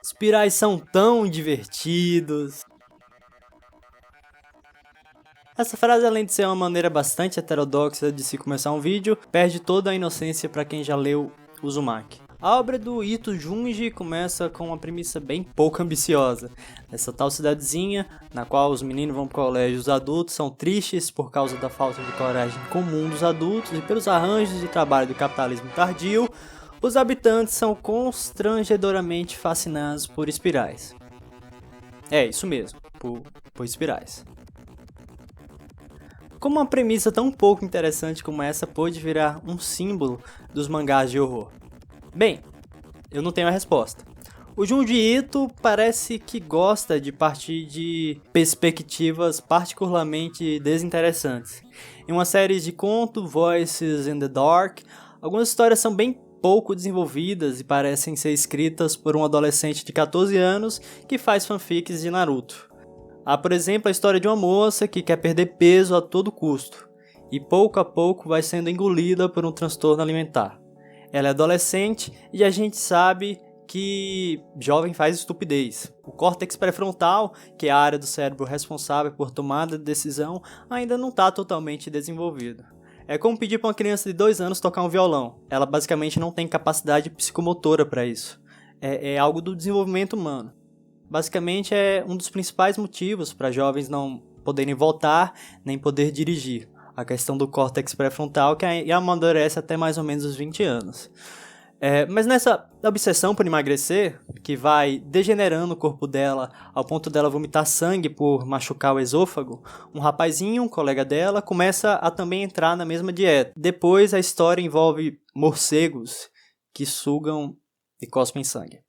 Espirais são tão divertidos. Essa frase, além de ser uma maneira bastante heterodoxa de se começar um vídeo, perde toda a inocência para quem já leu Uzumaki. A obra do Ito Junji começa com uma premissa bem pouco ambiciosa. Nessa tal cidadezinha, na qual os meninos vão pro colégio e os adultos são tristes por causa da falta de coragem comum dos adultos e pelos arranjos de trabalho do capitalismo tardio, os habitantes são constrangedoramente fascinados por espirais. É, isso mesmo, por espirais. Como uma premissa tão pouco interessante como essa pôde virar um símbolo dos mangás de horror? Bem, eu não tenho a resposta. O Junji Ito parece que gosta de partir de perspectivas particularmente desinteressantes. Em uma série de contos, Voices in the Dark, algumas histórias são bem pouco desenvolvidas e parecem ser escritas por um adolescente de 14 anos que faz fanfics de Naruto. Há, por exemplo, a história de uma moça que quer perder peso a todo custo e pouco a pouco vai sendo engolida por um transtorno alimentar. Ela é adolescente e a gente sabe que jovem faz estupidez. O córtex pré-frontal, que é a área do cérebro responsável por tomada de decisão, ainda não está totalmente desenvolvido. É como pedir para uma criança de 2 anos tocar um violão. Ela basicamente não tem capacidade psicomotora para isso. É algo do desenvolvimento humano. Basicamente é um dos principais motivos para jovens não poderem votar nem poder dirigir. A questão do córtex pré-frontal que amadurece até mais ou menos os 20 anos. Mas nessa obsessão por emagrecer, que vai degenerando o corpo dela ao ponto dela vomitar sangue por machucar o esôfago, um rapazinho, um colega dela, começa a também entrar na mesma dieta. Depois a história envolve morcegos que sugam e cospem sangue.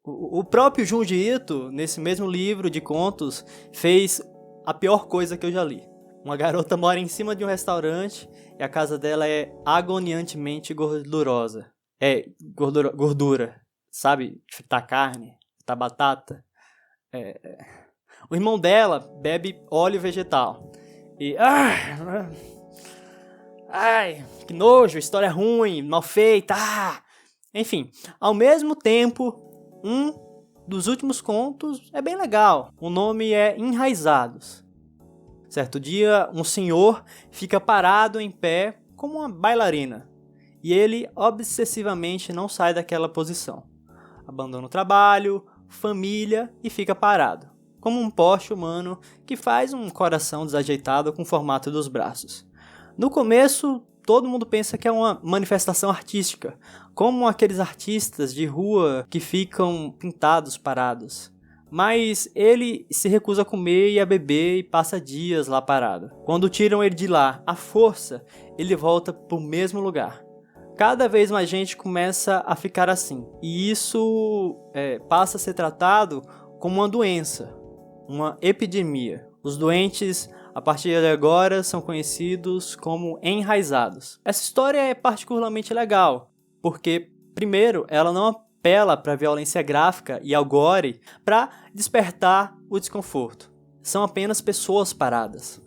O próprio Junji Ito, nesse mesmo livro de contos, fez a pior coisa que eu já li. Uma garota mora em cima de um restaurante e a casa dela é agoniantemente gordurosa. Gordura, sabe? Fritar carne, fritar batata. O irmão dela bebe óleo vegetal. E... Ai, que nojo, história ruim, mal feita. Enfim, ao mesmo tempo, um dos últimos contos é bem legal. O nome é Enraizados. Certo dia, um senhor fica parado em pé como uma bailarina. E ele obsessivamente não sai daquela posição. Abandona o trabalho, família e fica parado. Como um poste humano que faz um coração desajeitado com o formato dos braços. No começo, todo mundo pensa que é uma manifestação artística, como aqueles artistas de rua que ficam pintados parados. Mas ele se recusa a comer e a beber e passa dias lá parado. Quando tiram ele de lá à força, ele volta para o mesmo lugar. Cada vez mais gente começa a ficar assim. E isso passa a ser tratado como uma doença, uma epidemia. Os doentes, a partir de agora, são conhecidos como enraizados. Essa história é particularmente legal, porque, primeiro, ela não apela para a violência gráfica e ao gore para despertar o desconforto. São apenas pessoas paradas.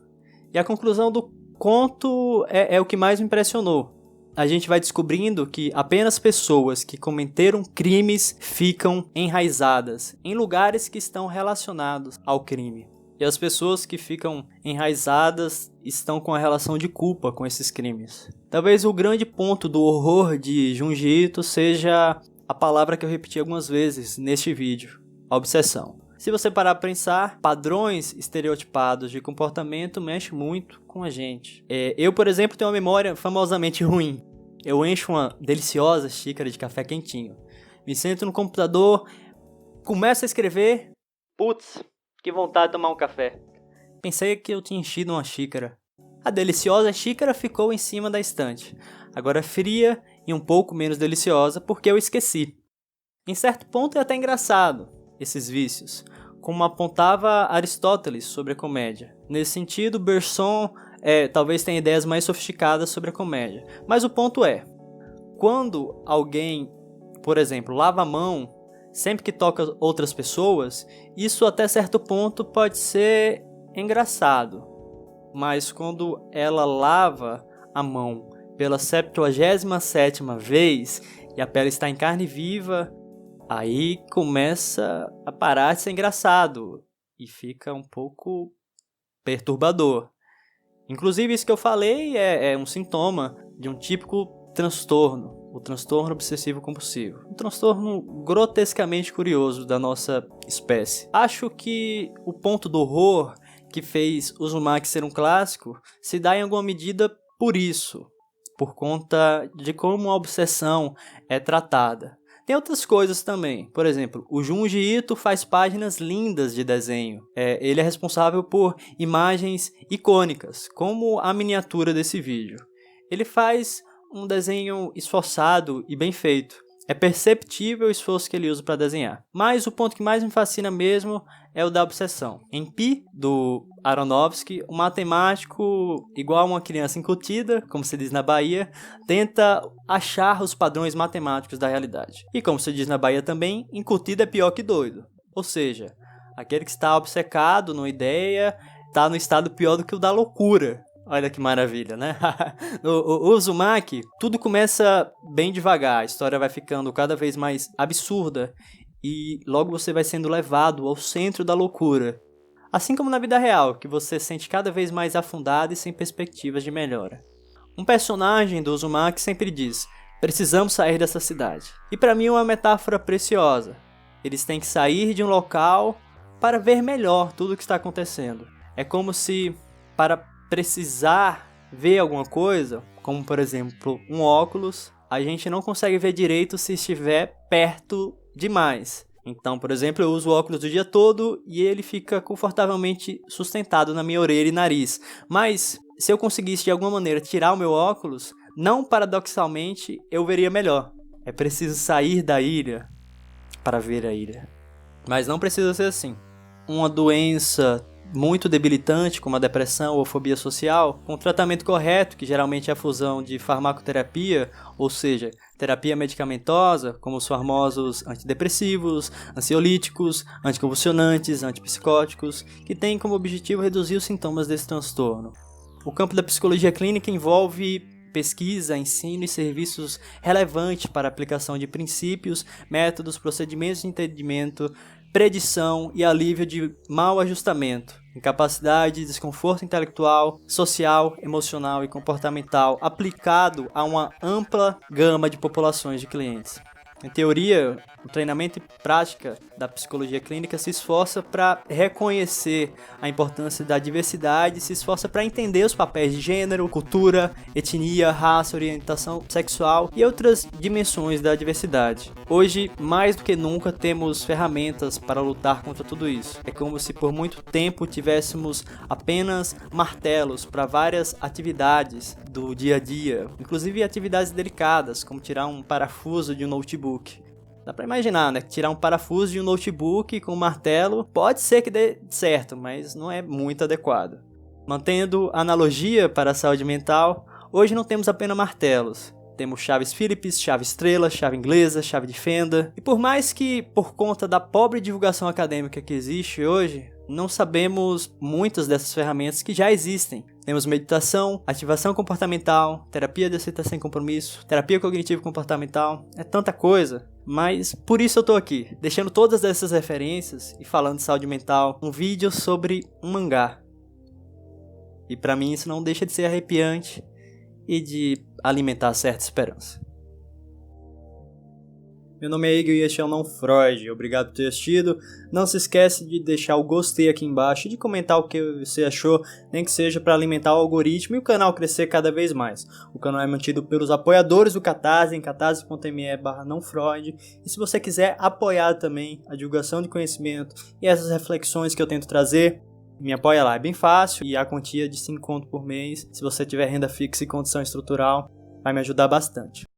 E a conclusão do conto é o que mais me impressionou. A gente vai descobrindo que apenas pessoas que cometeram crimes ficam enraizadas em lugares que estão relacionados ao crime. E as pessoas que ficam enraizadas estão com a relação de culpa com esses crimes. Talvez o grande ponto do horror de Junji Ito seja a palavra que eu repeti algumas vezes neste vídeo, a obsessão. Se você parar para pensar, padrões estereotipados de comportamento mexem muito com a gente. Eu, por exemplo, tenho uma memória famosamente ruim. Eu encho uma deliciosa xícara de café quentinho, me sento no computador, começo a escrever, putz, que vontade de tomar um café. Pensei que eu tinha enchido uma xícara. A deliciosa xícara ficou em cima da estante, agora fria e um pouco menos deliciosa porque eu esqueci. Em certo ponto é até engraçado, esses vícios, como apontava Aristóteles sobre a comédia. Nesse sentido, Bergson talvez tenha ideias mais sofisticadas sobre a comédia. Mas o ponto é, quando alguém, por exemplo, lava a mão sempre que toca outras pessoas, isso até certo ponto pode ser engraçado. Mas quando ela lava a mão pela 77ª vez e a pele está em carne viva, Aí começa a parar de ser engraçado e fica um pouco perturbador. Inclusive, isso que eu falei é um sintoma de um típico transtorno, o transtorno obsessivo-compulsivo. Um transtorno grotescamente curioso da nossa espécie. Acho que o ponto do horror que fez Uzumaki ser um clássico se dá em alguma medida por isso, por conta de como a obsessão é tratada. Tem outras coisas também. Por exemplo, o Junji Ito faz páginas lindas de desenho. Ele é responsável por imagens icônicas, como a miniatura desse vídeo. Ele faz um desenho esforçado e bem feito. É perceptível o esforço que ele usa para desenhar. Mas o ponto que mais me fascina mesmo é o da obsessão. Em Pi, do Aronofsky, um matemático, igual a uma criança incutida, como se diz na Bahia, tenta achar os padrões matemáticos da realidade. E como se diz na Bahia também, incutido é pior que doido. Ou seja, aquele que está obcecado numa ideia está no estado pior do que o da loucura. Olha que maravilha, né? O Uzumaki, tudo começa bem devagar, a história vai ficando cada vez mais absurda e logo você vai sendo levado ao centro da loucura. Assim como na vida real, que você se sente cada vez mais afundado e sem perspectivas de melhora. Um personagem do Uzumaki sempre diz: precisamos sair dessa cidade. E para mim é uma metáfora preciosa. Eles têm que sair de um local para ver melhor tudo o que está acontecendo. É como se, para precisar ver alguma coisa, como por exemplo um óculos, a gente não consegue ver direito se estiver perto demais. Então, por exemplo, eu uso o óculos o dia todo e ele fica confortavelmente sustentado na minha orelha e nariz. Mas se eu conseguisse de alguma maneira tirar o meu óculos, não paradoxalmente eu veria melhor. É preciso sair da ilha para ver a ilha. Mas não precisa ser assim. Uma doença muito debilitante, como a depressão ou fobia social, com tratamento correto, que geralmente é a fusão de farmacoterapia, ou seja, terapia medicamentosa, como os famosos antidepressivos, ansiolíticos, anticonvulsionantes, antipsicóticos, que tem como objetivo reduzir os sintomas desse transtorno. O campo da psicologia clínica envolve pesquisa, ensino e serviços relevantes para a aplicação de princípios, métodos, procedimentos de entendimento, predição e alívio de mau ajustamento, incapacidade, desconforto intelectual, social, emocional e comportamental aplicado a uma ampla gama de populações de clientes. Em teoria, o treinamento e prática da psicologia clínica se esforça para reconhecer a importância da diversidade, se esforça para entender os papéis de gênero, cultura, etnia, raça, orientação sexual e outras dimensões da diversidade. Hoje, mais do que nunca, temos ferramentas para lutar contra tudo isso. É como se por muito tempo tivéssemos apenas martelos para várias atividades do dia a dia, inclusive atividades delicadas, como tirar um parafuso de um notebook. Dá pra imaginar, né? Tirar um parafuso de um notebook com um martelo pode ser que dê certo, mas não é muito adequado. Mantendo a analogia para a saúde mental, hoje não temos apenas martelos. Temos chaves Phillips, chave estrela, chave inglesa, chave de fenda. E por mais que, por conta da pobre divulgação acadêmica que existe hoje, não sabemos muitas dessas ferramentas que já existem. Temos meditação, ativação comportamental, terapia de aceitação sem compromisso, terapia cognitivo-comportamental, é tanta coisa. Mas por isso eu tô aqui, deixando todas essas referências e falando de saúde mental, um vídeo sobre um mangá. E pra mim isso não deixa de ser arrepiante e de alimentar certa esperança. Meu nome é Igor e este é o Não Freud. Obrigado por ter assistido. Não se esquece de deixar o gostei aqui embaixo e de comentar o que você achou, nem que seja para alimentar o algoritmo e o canal crescer cada vez mais. O canal é mantido pelos apoiadores do Catarse, em catarse.me/nãofreud. E se você quiser apoiar também a divulgação de conhecimento e essas reflexões que eu tento trazer, me apoia lá. É bem fácil e a quantia de 5 conto por mês. Se você tiver renda fixa e condição estrutural, vai me ajudar bastante.